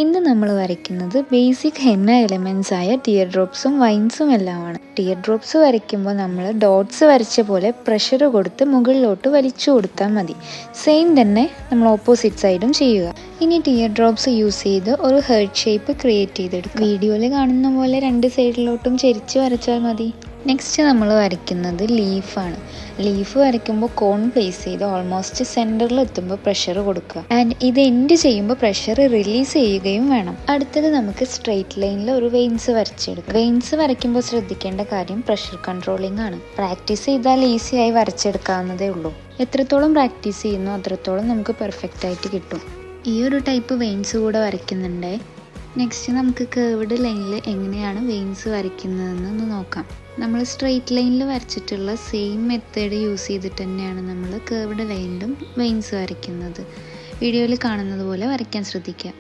ഇന്ന് നമ്മൾ വരയ്ക്കുന്നത് ബേസിക് ഹെന്ന എലമെൻറ്റ്സ് ആയ ടിയർ ഡ്രോപ്സും വൈൻസും എല്ലാമാണ്. ടിയർ ഡ്രോപ്സ് വരയ്ക്കുമ്പോൾ നമ്മൾ ഡോട്ട്സ് വരച്ച പോലെ പ്രഷർ കൊടുത്ത് മുകളിലോട്ട് വലിച്ചു കൊടുത്താൽ മതി. സെയിം തന്നെ നമ്മൾ ഓപ്പോസിറ്റ് സൈഡും ചെയ്യുക. ഇനി ടിയർ ഡ്രോപ്സ് യൂസ് ചെയ്ത് ഒരു ഹേർട്ട് ഷേപ്പ് ക്രിയേറ്റ് ചെയ്തെടുക്കുക. വീഡിയോയിൽ കാണുന്ന പോലെ രണ്ട് സൈഡിലോട്ടും ചെരിച്ച് വരച്ചാൽ മതി. നെക്സ്റ്റ് നമ്മൾ വരയ്ക്കുന്നത് ലീഫാണ്. ലീഫ് വരയ്ക്കുമ്പോൾ കോൺ പ്ലേസ് ചെയ്ത് ഓൾമോസ്റ്റ് സെൻറ്ററിൽ എത്തുമ്പോൾ പ്രഷർ കൊടുക്കുക. ആൻഡ് ഇത് എൻഡ് ചെയ്യുമ്പോൾ പ്രഷർ റിലീസ് ചെയ്യുകയും വേണം. അടുത്തത് നമുക്ക് സ്ട്രെയിറ്റ് ലൈനിൽ ഒരു വെയിൻസ് വരച്ചെടുക്കാം. വെയിൻസ് വരയ്ക്കുമ്പോൾ ശ്രദ്ധിക്കേണ്ട കാര്യം പ്രഷർ കൺട്രോളിംഗ് ആണ്. പ്രാക്ടീസ് ചെയ്താൽ ഈസിയായി വരച്ചെടുക്കാവുന്നതേ ഉള്ളൂ. എത്രത്തോളം പ്രാക്ടീസ് ചെയ്യുന്നു അത്രത്തോളം നമുക്ക് പെർഫെക്റ്റ് ആയിട്ട് കിട്ടും. ഈ ഒരു ടൈപ്പ് വെയിൻസ് കൂടെ വരയ്ക്കുന്നുണ്ട്. നെക്സ്റ്റ് നമുക്ക് കേർവ്ഡ് ലൈനിൽ എങ്ങനെയാണ് വെയിൻസ് വരയ്ക്കുന്നതെന്ന് നോക്കാം. നമ്മൾ സ്ട്രെയിറ്റ് ലൈനിൽ വരച്ചിട്ടുള്ള സെയിം മെത്തേഡ് യൂസ് ചെയ്തിട്ട് തന്നെയാണ് നമ്മൾ കേർവ്ഡ് ലൈനിലും വെയിൻസ് വരയ്ക്കുന്നത്. വീഡിയോയിൽ കാണുന്നത് പോലെ വരയ്ക്കാൻ ശ്രദ്ധിക്കുക.